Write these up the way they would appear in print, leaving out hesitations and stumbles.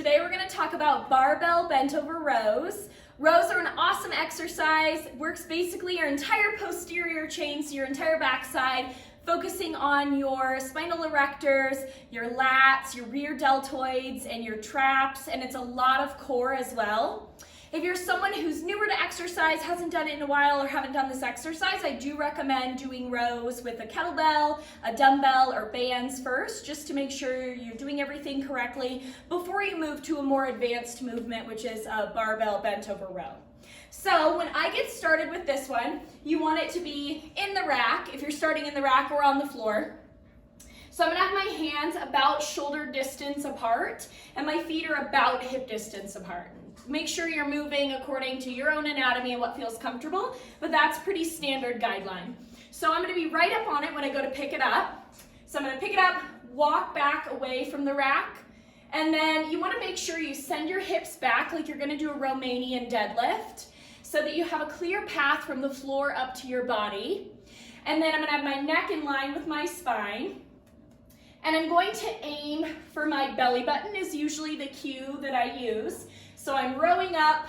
Today we're going to talk about barbell bent over rows. Rows are an awesome exercise. Works basically your entire posterior chain, so your entire backside, focusing on your spinal erectors, your lats, your rear deltoids, and your traps, and it's a lot of core as well. If you're someone who's newer to exercise, hasn't done it in a while, or haven't done this exercise, I do recommend doing rows with a kettlebell, a dumbbell, or bands first, just to make sure you're doing everything correctly before you move to a more advanced movement, which is a barbell bent over row. So when I get started with this one, you want it to be in the rack, if you're starting in the rack or on the floor. So I'm gonna have my hands about shoulder distance apart, and my feet are about hip distance apart. Make sure you're moving according to your own anatomy and what feels comfortable, but that's pretty standard guideline. So I'm gonna be right up on it when I go to pick it up. So I'm gonna pick it up, walk back away from the rack, and then you wanna make sure you send your hips back like you're gonna do a Romanian deadlift, so that you have a clear path from the floor up to your body. And then I'm gonna have my neck in line with my spine. And I'm going to aim for my belly button is usually the cue that I use. So I'm rowing up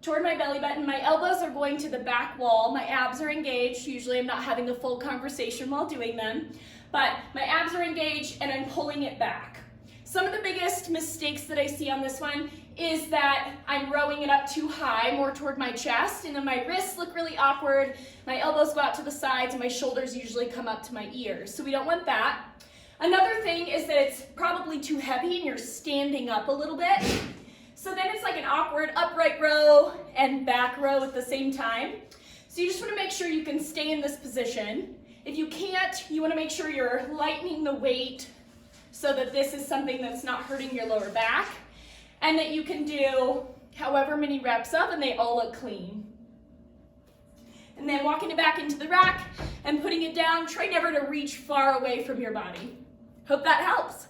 toward my belly button. My elbows are going to the back wall. My abs are engaged. Usually I'm not having a full conversation while doing them, but my abs are engaged and I'm pulling it back. Some of the biggest mistakes that I see on this one is that I'm rowing it up too high, more toward my chest, and then my wrists look really awkward, my elbows go out to the sides, and my shoulders usually come up to my ears. So we don't want that. Another thing is that it's probably too heavy and you're standing up a little bit. So then it's like an awkward upright row and back row at the same time. So you just want to make sure you can stay in this position. If you can't, you want to make sure you're lightening the weight so that this is something that's not hurting your lower back, and that you can do however many reps of and they all look clean. And then walking it back into the rack and putting it down, try never to reach far away from your body. Hope that helps.